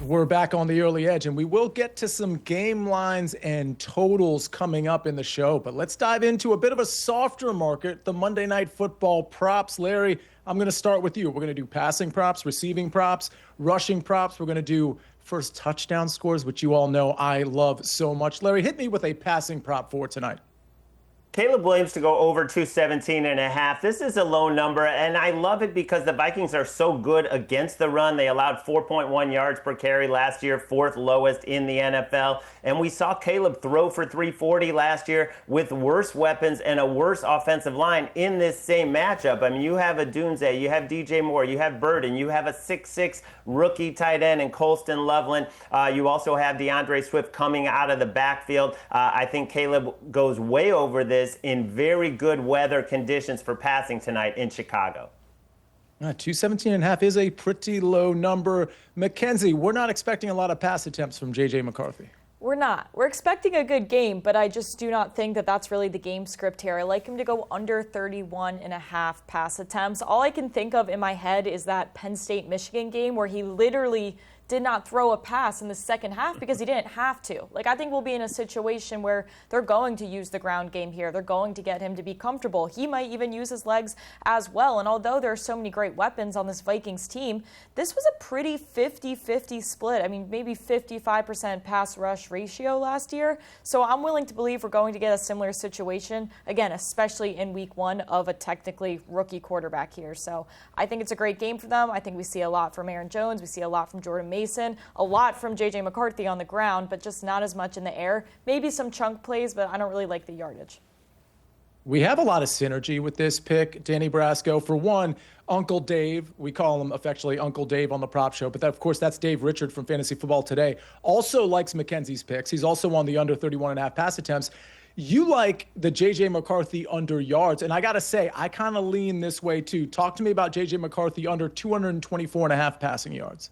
We're back on the early edge, and we will get to some game lines and totals coming up in the show. But let's dive into a bit of a softer market, the Monday Night Football props. Larry, I'm going to start with you. We're going to do passing props, receiving props, rushing props. We're going to do first touchdown scores, which you all know I love so much. Larry, hit me with a passing prop for tonight. Caleb Williams to go over 217.5. This is a low number, and I love it because the Vikings are so good against the run. They allowed 4.1 yards per carry last year, fourth lowest in the NFL. And we saw Caleb throw for 340 last year with worse weapons and a worse offensive line in this same matchup. I mean, you have a Dunze, you have DJ Moore, you have Burden, you have a 6'6 rookie tight end in Colston Loveland. You also have DeAndre Swift coming out of the backfield. I think Caleb goes way over this in very good weather conditions for passing tonight in Chicago. 217.5 is a pretty low number. Mackenzie, we're not expecting a lot of pass attempts from J.J. McCarthy. We're not. We're expecting a good game, but I just do not think that that's really the game script here. I like him to go under 31.5 pass attempts. All I can think of in my head is that Penn State-Michigan game where he literally did not throw a pass in the second half because he didn't have to. Like, I think we'll be in a situation where they're going to use the ground game here. They're going to get him to be comfortable. He might even use his legs as well. And although there are so many great weapons on this Vikings team, this was a pretty 50-50 split. I mean, maybe 55% pass rush ratio last year. So I'm willing to believe we're going to get a similar situation, again, especially in week one of a technically rookie quarterback here. So I think it's a great game for them. I think we see a lot from Aaron Jones. We see a lot from Jordan Mason, a lot from J.J. McCarthy on the ground, but just not as much in the air. Maybe some chunk plays, but I don't really like the yardage. We have a lot of synergy with this pick, Danny Brasco. For one, Uncle Dave, we call him affectionately Uncle Dave on the prop show, but that, of course, that's Dave Richard from Fantasy Football Today. Also likes Mackenzie's picks. He's also on the under 31.5 pass attempts. You like the J.J. McCarthy under yards, and I got to say, I kind of lean this way too. Talk to me about J.J. McCarthy under 224.5 passing yards.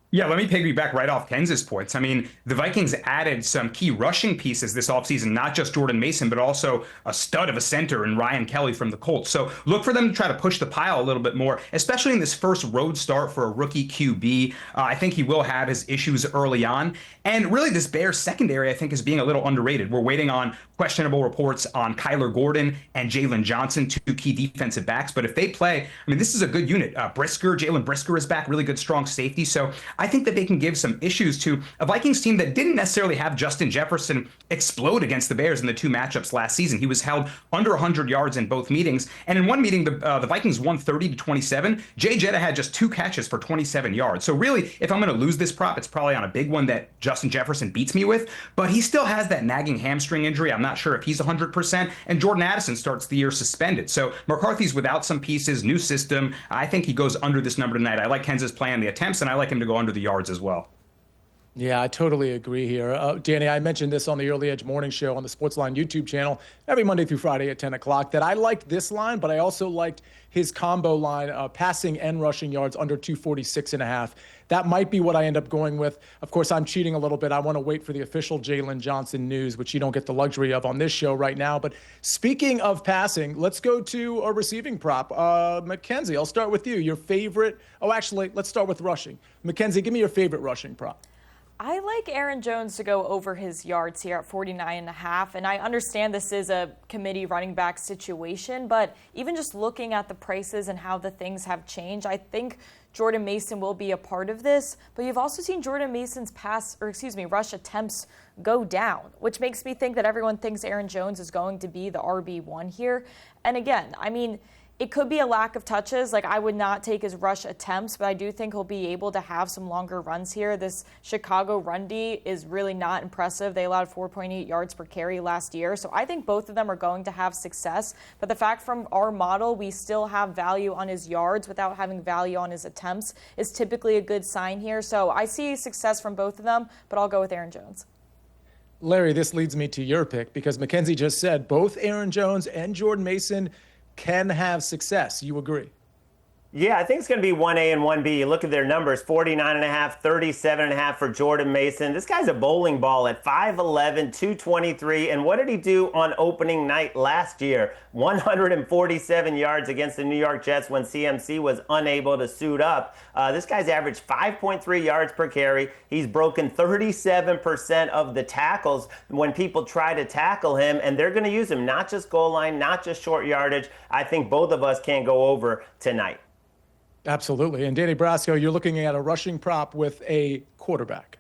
Yeah, let me piggyback right off Kenz's points. I mean, the Vikings added some key rushing pieces this offseason, not just Jordan Mason, but also a stud of a center in Ryan Kelly from the Colts. So look for them to try to push the pile a little bit more, especially in this first road start for a rookie QB. I think he will have his issues early on. And really, this Bears secondary, I think, is being a little underrated. We're waiting on questionable reports on Kyler Gordon and Jalen Johnson, two key defensive backs. But if they play, I mean, this is a good unit. Jalen Brisker is back, really good, strong safety. So I think that they can give some issues to a Vikings team that didn't necessarily have Justin Jefferson explode against the Bears in the two matchups last season. He was held under 100 yards in both meetings. And in one meeting, the Vikings won 30-27. Jay Jetta had just 2 catches for 27 yards. So really, if I'm going to lose this prop, it's probably on a big one that Justin Jefferson beats me with. But he still has that nagging hamstring injury. I'm not sure if he's 100%. And Jordan Addison starts the year suspended. So McCarthy's without some pieces, new system. I think he goes under this number tonight. I like Kenz's play on the attempts, and I like him to go under the yards as well. Yeah, I totally agree here. Danny, I mentioned this on the Early Edge Morning Show on the SportsLine YouTube channel every Monday through Friday at 10 o'clock that I liked this line, but I also liked his combo line, passing and rushing yards under 246.5. That might be what I end up going with. Of course, I'm cheating a little bit. I want to wait for the official Jalen Johnson news, which you don't get the luxury of on this show right now. But speaking of passing, let's go to a receiving prop. Mackenzie, I'll start with you. Your favorite. Oh, actually, let's start with rushing. Mackenzie, give me your favorite rushing prop. I like Aaron Jones to go over his yards here at 49.5, and I understand this is a committee running back situation, but even just looking at the prices and how the things have changed, I think Jordan Mason will be a part of this, but you've also seen Jordan Mason's rush attempts go down, which makes me think that everyone thinks Aaron Jones is going to be the RB1 here. And again, I mean, it could be a lack of touches. Like, I would not take his rush attempts, but I do think he'll be able to have some longer runs here. This Chicago run D is really not impressive. They allowed 4.8 yards per carry last year. So I think both of them are going to have success. But the fact from our model, we still have value on his yards without having value on his attempts is typically a good sign here. So I see success from both of them, but I'll go with Aaron Jones. Larry, this leads me to your pick because Mackenzie just said both Aaron Jones and Jordan Mason can have success. You agree? Yeah, I think it's going to be 1A and 1B. You look at their numbers, 49.5, 37.5 for Jordan Mason. This guy's a bowling ball at 5'11", 223. And what did he do on opening night last year? 147 yards against the New York Jets when CMC was unable to suit up. This guy's averaged 5.3 yards per carry. He's broken 37% of the tackles when people try to tackle him, and they're going to use him, not just goal line, not just short yardage. I think both of us can't go over tonight. Absolutely. And Danny Brasco, you're looking at a rushing prop with a quarterback.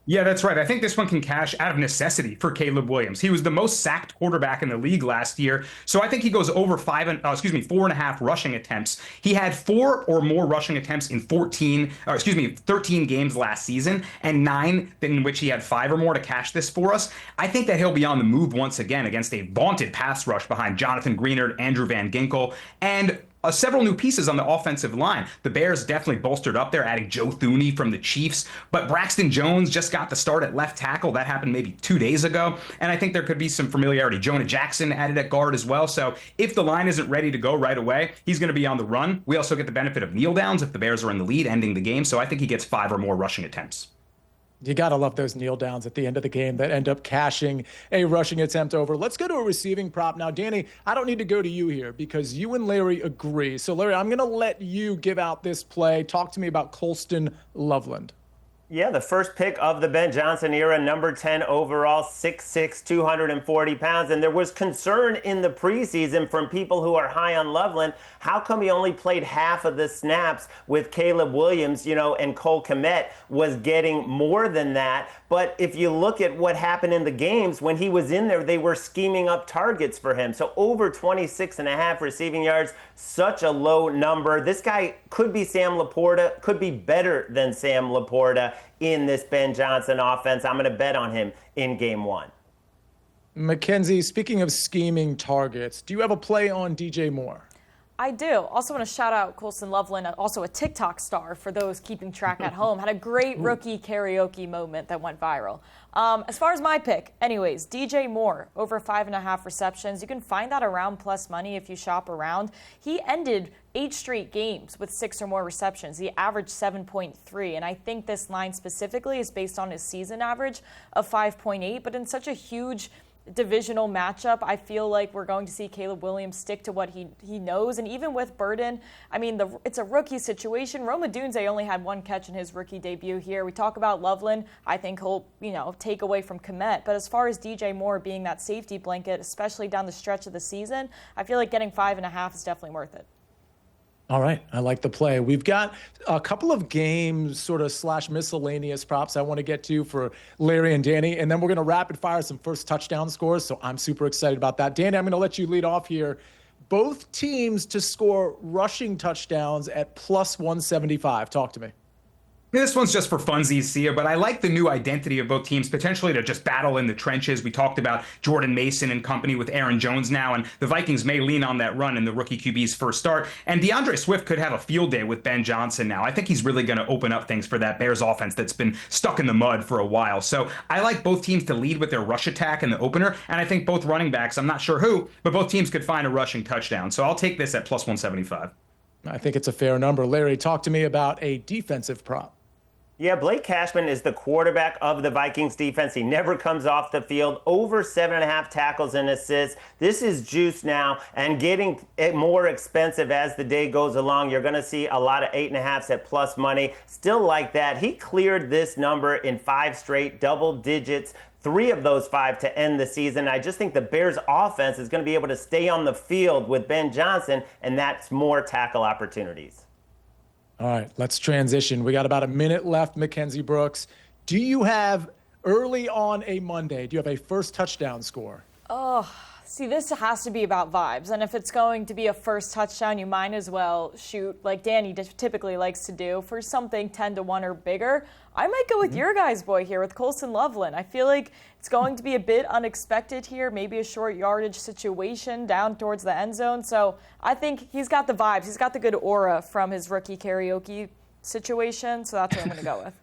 Yeah, that's right. I think this one can cash out of necessity for Caleb Williams. He was the most sacked quarterback in the league last year, so I think he goes over 4.5 rushing attempts. He had 4 or more rushing attempts in 13 games last season, and 9 in which he had 5 or more to cash this for us. I think that he'll be on the move once again against a vaunted pass rush behind Jonathan Greenard, Andrew Van Ginkel, and several new pieces on the offensive line. The Bears definitely bolstered up there, adding Joe Thuney from the Chiefs. But Braxton Jones just got the start at left tackle. That happened maybe 2 days ago. And I think there could be some familiarity. Jonah Jackson added at guard as well. So if the line isn't ready to go right away, he's going to be on the run. We also get the benefit of kneel downs if the Bears are in the lead, ending the game. So I think he gets 5 or more rushing attempts. You got to love those kneel downs at the end of the game that end up cashing a rushing attempt over. Let's go to a receiving prop. Now, Danny, I don't need to go to you here because you and Larry agree. So, Larry, I'm going to let you give out this play. Talk to me about Colston Loveland. Yeah, the first pick of the Ben Johnson era, number 10 overall, 6'6", 240 pounds. And there was concern in the preseason from people who are high on Loveland. How come he only played half of the snaps with Caleb Williams, and Cole Kmet was getting more than that? But if you look at what happened in the games, when he was in there, they were scheming up targets for him. So over 26.5 receiving yards, such a low number. This guy could be Sam Laporta, could be better than Sam Laporta in this Ben Johnson offense. I'm going to bet on him in game 1. Mackenzie, speaking of scheming targets, do you have a play on DJ Moore? I do. Also want to shout out Colston Loveland, also a TikTok star for those keeping track at home. Had a great rookie karaoke moment that went viral. As far as my pick, anyways, DJ Moore, over 5.5 receptions. You can find that around plus money if you shop around. He ended 8 straight games with 6 or more receptions. He averaged 7.3, and I think this line specifically is based on his season average of 5.8, but in such a huge divisional matchup, I feel like we're going to see Caleb Williams stick to what he knows. And even with Burden, I mean, it's a rookie situation. Roma Dunze only had 1 catch in his rookie debut here. We talk about Loveland. I think he'll, take away from Kmet. But as far as DJ Moore being that safety blanket, especially down the stretch of the season, I feel like getting 5.5 is definitely worth it. All right. I like the play. We've got a couple of games sort of / miscellaneous props I want to get to for Larry and Danny, and then we're going to rapid fire some first touchdown scores. So I'm super excited about that. Danny, I'm going to let you lead off here. Both teams to score rushing touchdowns at plus 175. Talk to me. This one's just for funsies, Sia, but I like the new identity of both teams, potentially to just battle in the trenches. We talked about Jordan Mason and company with Aaron Jones now, and the Vikings may lean on that run in the rookie QB's first start. And DeAndre Swift could have a field day with Ben Johnson now. I think he's really going to open up things for that Bears offense that's been stuck in the mud for a while. So I like both teams to lead with their rush attack in the opener, and I think both running backs, I'm not sure who, but both teams could find a rushing touchdown. So I'll take this at plus 175. I think it's a fair number. Larry, talk to me about a defensive prop. Yeah, Blake Cashman is the quarterback of the Vikings defense. He never comes off the field. Over 7.5 tackles and assists. This is juice now and getting more expensive as the day goes along. You're going to see a lot of 8.5s at plus money. Still like that. He cleared this number in 5 straight double digits. 3 of those 5 to end the season. I just think the Bears offense is going to be able to stay on the field with Ben Johnson, and that's more tackle opportunities. All right, let's transition. We got about a minute left, Mackenzie Brooks. Do you have, early on a Monday, do you have a first touchdown score? Oh, see, this has to be about vibes. And if it's going to be a first touchdown, you might as well shoot, like Danny typically likes to do, for something 10-1 or bigger. I might go with your guys' boy here with Colston Loveland. I feel like it's going to be a bit unexpected here, maybe a short yardage situation down towards the end zone. So I think he's got the vibes. He's got the good aura from his rookie karaoke situation. So that's what I'm going to go with.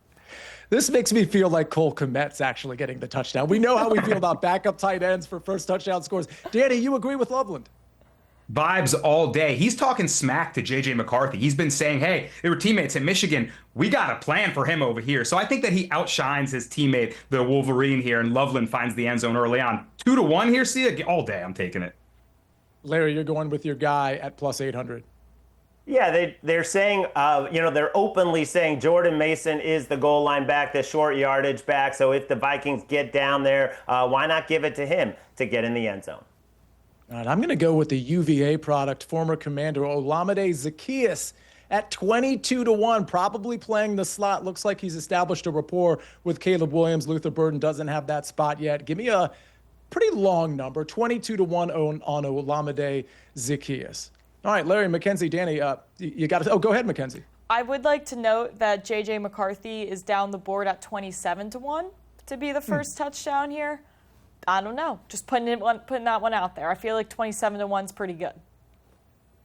This makes me feel like Cole Kmet's actually getting the touchdown. We know how we feel about backup tight ends for first touchdown scores. Danny, you agree with Loveland? Vibes all day. He's talking smack to JJ McCarthy. He's been saying, hey, they were teammates in Michigan. We got a plan for him over here. So I think that he outshines his teammate, the Wolverine here, and Loveland finds the end zone early on. 2-1 here, see it all day. I'm taking it. Larry, you're going with your guy at plus 800. Yeah, they're saying, they're openly saying Jordan Mason is the goal line back, the short yardage back. So if the Vikings get down there, why not give it to him to get in the end zone? All right, I'm going to go with the UVA product, former commander Olamide Zaccheaus at 22-1, probably playing the slot. Looks like he's established a rapport with Caleb Williams. Luther Burden doesn't have that spot yet. Give me a pretty long number, 22-1 on Olamide Zaccheaus. All right, Larry, Mackenzie, Danny, you got to. Oh, go ahead, Mackenzie. I would like to note that J.J. McCarthy is down the board at 27-1 to be the first touchdown here. I don't know. Just putting that one out there. I feel like 27-1 is pretty good.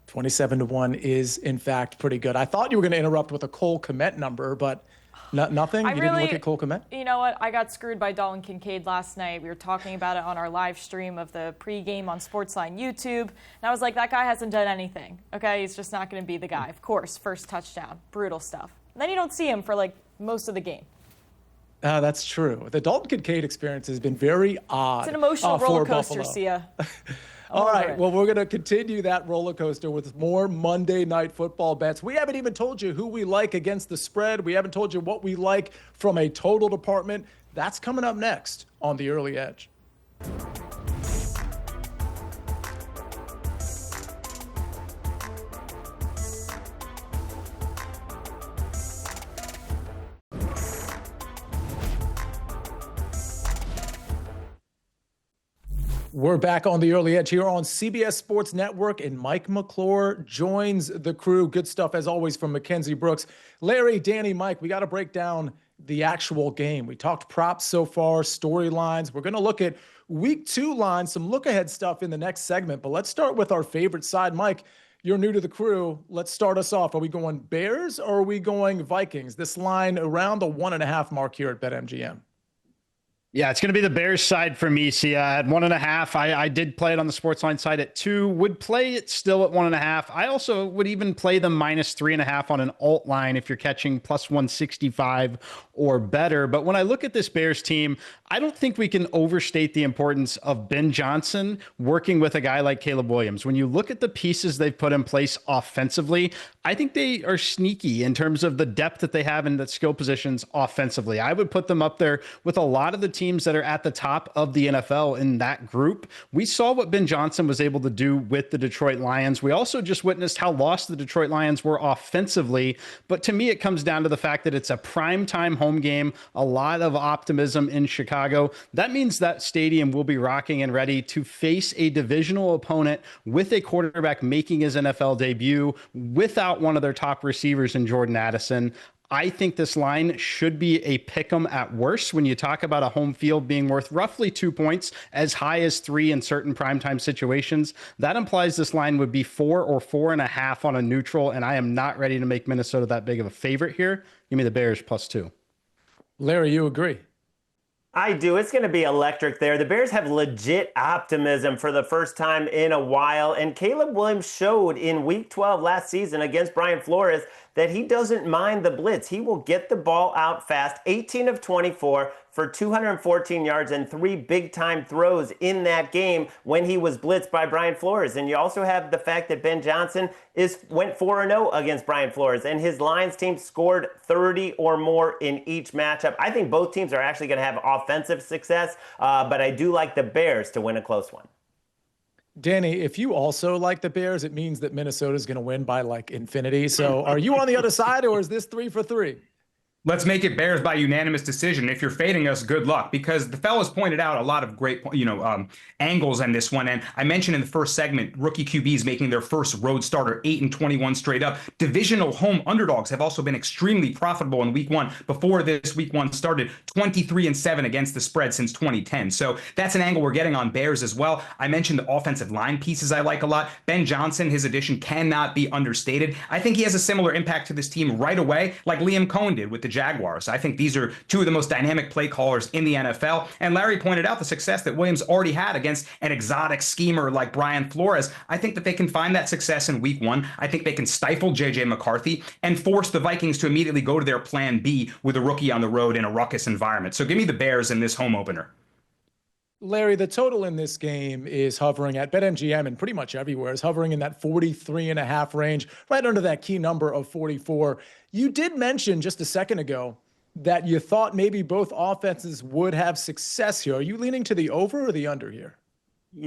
27-1 is, in fact, pretty good. I thought you were going to interrupt with a Cole Kmet number, but nothing? You didn't look at Cole Kmet? You know what? I got screwed by Dalton Kincaid last night. We were talking about it on our live stream of the pregame on SportsLine YouTube. And I was like, that guy hasn't done anything. Okay, he's just not going to be the guy. Of course, first touchdown. Brutal stuff. And then you don't see him for, like, most of the game. That's true. The Dalton Kincaid experience has been very odd. It's an emotional roller coaster, Sia. All right, well, we're going to continue that roller coaster with more Monday Night Football bets. We haven't even told you who we like against the spread. We haven't told you what we like from a total department. That's coming up next on The Early Edge. We're back on The Early Edge here on CBS Sports Network, and Mike McClure joins the crew. Good stuff, as always, from Mackenzie Brooks. Larry, Danny, Mike, we got to break down the actual game. We talked props so far, storylines. We're going to look at Week 2 lines, some look-ahead stuff in the next segment. But let's start with our favorite side. Mike, you're new to the crew. Let's start us off. Are we going Bears or are we going Vikings? This line around the 1.5 mark here at BetMGM. Yeah, it's going to be the Bears side for me. See, at 1.5, I did play it on the SportsLine side at 2. Would play it still at 1.5. I also would even play the -3.5 on an alt line if you're catching plus 165 or better. But when I look at this Bears team, I don't think we can overstate the importance of Ben Johnson working with a guy like Caleb Williams. When you look at the pieces they've put in place offensively, I think they are sneaky in terms of the depth that they have in the skill positions offensively. I would put them up there with a lot of the teams that are at the top of the NFL in that group. We saw what Ben Johnson was able to do with the Detroit Lions. We also just witnessed how lost the Detroit Lions were offensively. But to me, it comes down to the fact that it's a primetime home game, a lot of optimism in Chicago. That means that stadium will be rocking and ready to face a divisional opponent with a quarterback making his NFL debut without one of their top receivers in Jordan Addison. I think this line should be a pick'em at worst when you talk about a home field being worth roughly 2 points, as high as 3 in certain primetime situations. That implies this line would be 4 or 4.5 on a neutral, and I am not ready to make Minnesota that big of a favorite here. Give me the Bears +2. Larry, you agree? I do. It's going to be electric there. The Bears have legit optimism for the first time in a while, and Caleb Williams showed in Week 12 last season against Brian Flores that he doesn't mind the blitz. He will get the ball out fast. 18 of 24 for 214 yards and 3 big-time throws in that game when he was blitzed by Brian Flores. And you also have the fact that Ben Johnson went 4-0 against Brian Flores, and his Lions team scored 30 or more in each matchup. I think both teams are actually going to have offensive success, but I do like the Bears to win a close one. Danny, if you also like the Bears, it means that Minnesota is going to win by like infinity. So are you on the other side, or is this 3 for 3? Let's make it Bears by unanimous decision. If you're fading us, good luck, because the fellas pointed out a lot of great, angles on this one. And I mentioned in the first segment, rookie QBs making their first road starter, 8-21 straight up. Divisional home underdogs have also been extremely profitable in Week 1. Before this Week 1 started, 23-7 against the spread since 2010. So that's an angle we're getting on Bears as well. I mentioned the offensive line pieces I like a lot. Ben Johnson, his addition cannot be understated. I think he has a similar impact to this team right away, like Liam Cohen did with the Jaguars. I think these are two of the most dynamic play callers in the NFL. And Larry pointed out the success that Williams already had against an exotic schemer like Brian Flores. I think that they can find that success in week one. I think they can stifle J.J. McCarthy and force the Vikings to immediately go to their plan B with a rookie on the road in a ruckus environment. So give me the Bears in this home opener. Larry, the total in this game is hovering at BetMGM and pretty much everywhere is hovering in that 43.5 range, right under that key number of 44. You did mention just a second ago that you thought maybe both offenses would have success here. Are you leaning to the over or the under here?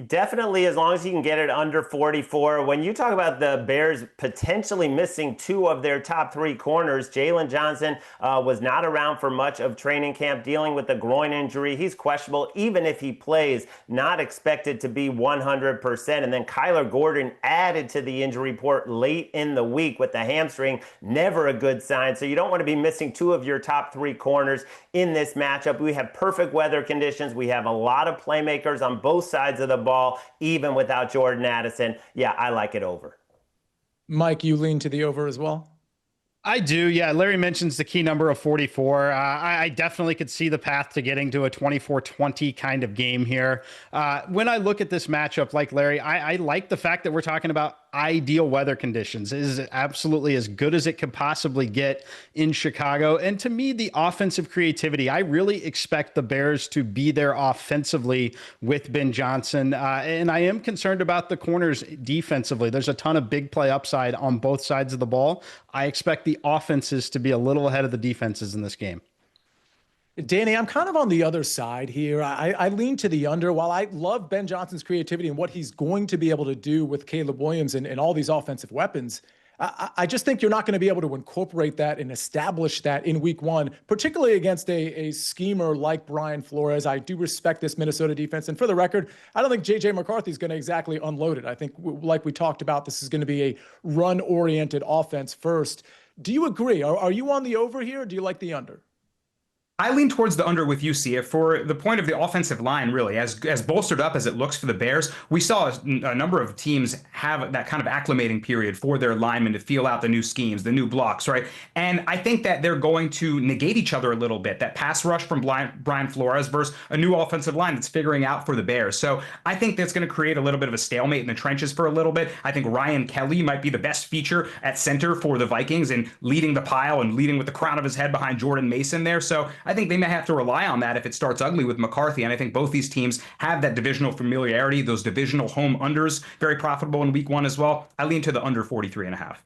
Definitely, as long as you can get it under 44. When you talk about the Bears potentially missing two of their top three corners, Jalen Johnson was not around for much of training camp, dealing with a groin injury. He's questionable, even if he plays, not expected to be 100%. And then Kyler Gordon added to the injury report late in the week with the hamstring. Never a good sign. So you don't want to be missing two of your top three corners in this matchup. We have perfect weather conditions. We have a lot of playmakers on both sides of the ball, even without Jordan Addison. Yeah, I like it over. Mike, you lean to the over as well? I do. Yeah. Larry mentions the key number of 44. I definitely could see the path to getting to a 24-20 kind of game here. When I look at this matchup, like Larry, I like the fact that we're talking about ideal weather conditions. It is absolutely as good as it could possibly get in Chicago. And to me, the offensive creativity, I really expect the Bears to be there offensively with Ben Johnson. And I am concerned about the corners defensively. There's a ton of big play upside on both sides of the ball. I expect the offenses to be a little ahead of the defenses in this game. Danny, I'm kind of on the other side here. I lean to the under. While I love Ben Johnson's creativity and what he's going to be able to do with Caleb Williams and all these offensive weapons, I just think you're not going to be able to incorporate that and establish that in week one, particularly against a schemer like Brian Flores. I do respect this Minnesota defense. And for the record, I don't think J.J. McCarthy is going to exactly unload it. I think, like we talked about, this is going to be a run-oriented offense first. Do you agree? Are you on the over here, or do you like the under? I lean towards the under with you, Sia, for the point of the offensive line, really. As bolstered up as it looks for the Bears, we saw a number of teams have that kind of acclimating period for their linemen to feel out the new schemes, the new blocks, right? And I think that they're going to negate each other a little bit. That pass rush from Brian Flores versus a new offensive line that's figuring out for the Bears. So I think that's going to create a little bit of a stalemate in the trenches for a little bit. I think Ryan Kelly might be the best feature at center for the Vikings and leading the pile and leading with the crown of his head behind Jordan Mason there. So I think they may have to rely on that if it starts ugly with McCarthy. And I think both these teams have that divisional familiarity, those divisional home unders, very profitable in week one as well. I lean to the under 43.5.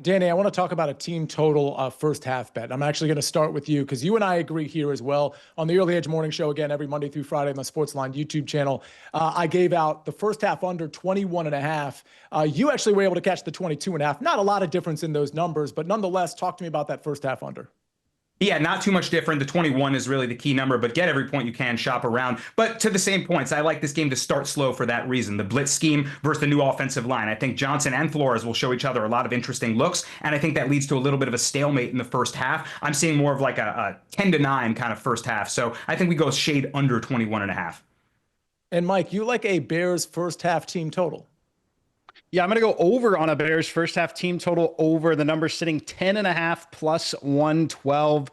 Danny, I want to talk about a team total first half bet. I'm actually going to start with you because you and I agree here as well. On the Early Edge Morning Show, again, every Monday through Friday on the SportsLine YouTube channel, I gave out the first half under 21.5. You actually were able to catch the 22.5. Not a lot of difference in those numbers, but nonetheless, talk to me about that first half under. Yeah, not too much different. The 21 is really the key number, but get every point you can, shop around. But to the same points, I like this game to start slow for that reason. The blitz scheme versus the new offensive line. I think Johnson and Flores will show each other a lot of interesting looks, and I think that leads to a little bit of a stalemate in the first half. I'm seeing more of like a 10-9 kind of first half, so I think we go shade under 21.5. And Mike, you like a Bears first half team total? Yeah, I'm going to go over on a Bears first half team total over. The number sitting 10.5 plus 112.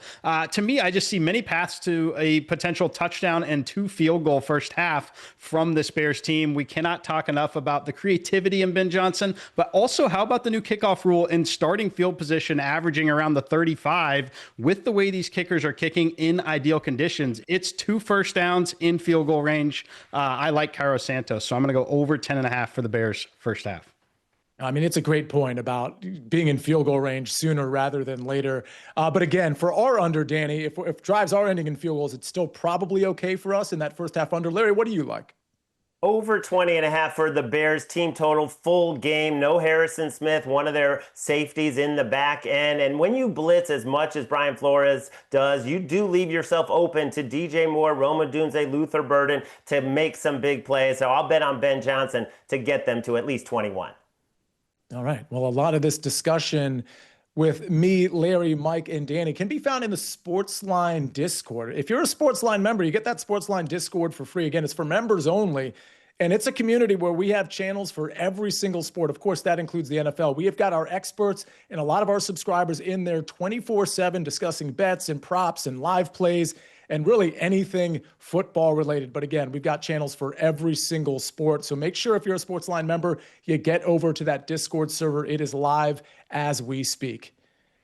To me, I just see many paths to a potential touchdown and 2 field goal first half from this Bears team. We cannot talk enough about the creativity in Ben Johnson, but also how about the new kickoff rule in starting field position averaging around the 35 with the way these kickers are kicking in ideal conditions. It's 2 first downs in field goal range. I like Cairo Santos, so I'm going to go over 10.5 for the Bears first half. I mean, it's a great point about being in field goal range sooner rather than later. But again, for our under, Danny, if drives are ending in field goals, it's still probably okay for us in that first half under. Larry, what do you like? Over 20.5 for the Bears team total, full game. No Harrison Smith, one of their safeties in the back end. And when you blitz as much as Brian Flores does, you do leave yourself open to DJ Moore, Roma Dunze, Luther Burden to make some big plays. So I'll bet on Ben Johnson to get them to at least 21. All right. Well, a lot of this discussion with me, Larry, Mike, and Danny can be found in the SportsLine Discord. If you're a SportsLine member, you get that SportsLine Discord for free. Again, it's for members only. And it's a community where we have channels for every single sport. Of course, that includes the NFL. We have got our experts and a lot of our subscribers in there 24/7 discussing bets and props and live plays and really anything football related. But again, we've got channels for every single sport. So make sure if you're a SportsLine member, you get over to that Discord server. It is live as we speak.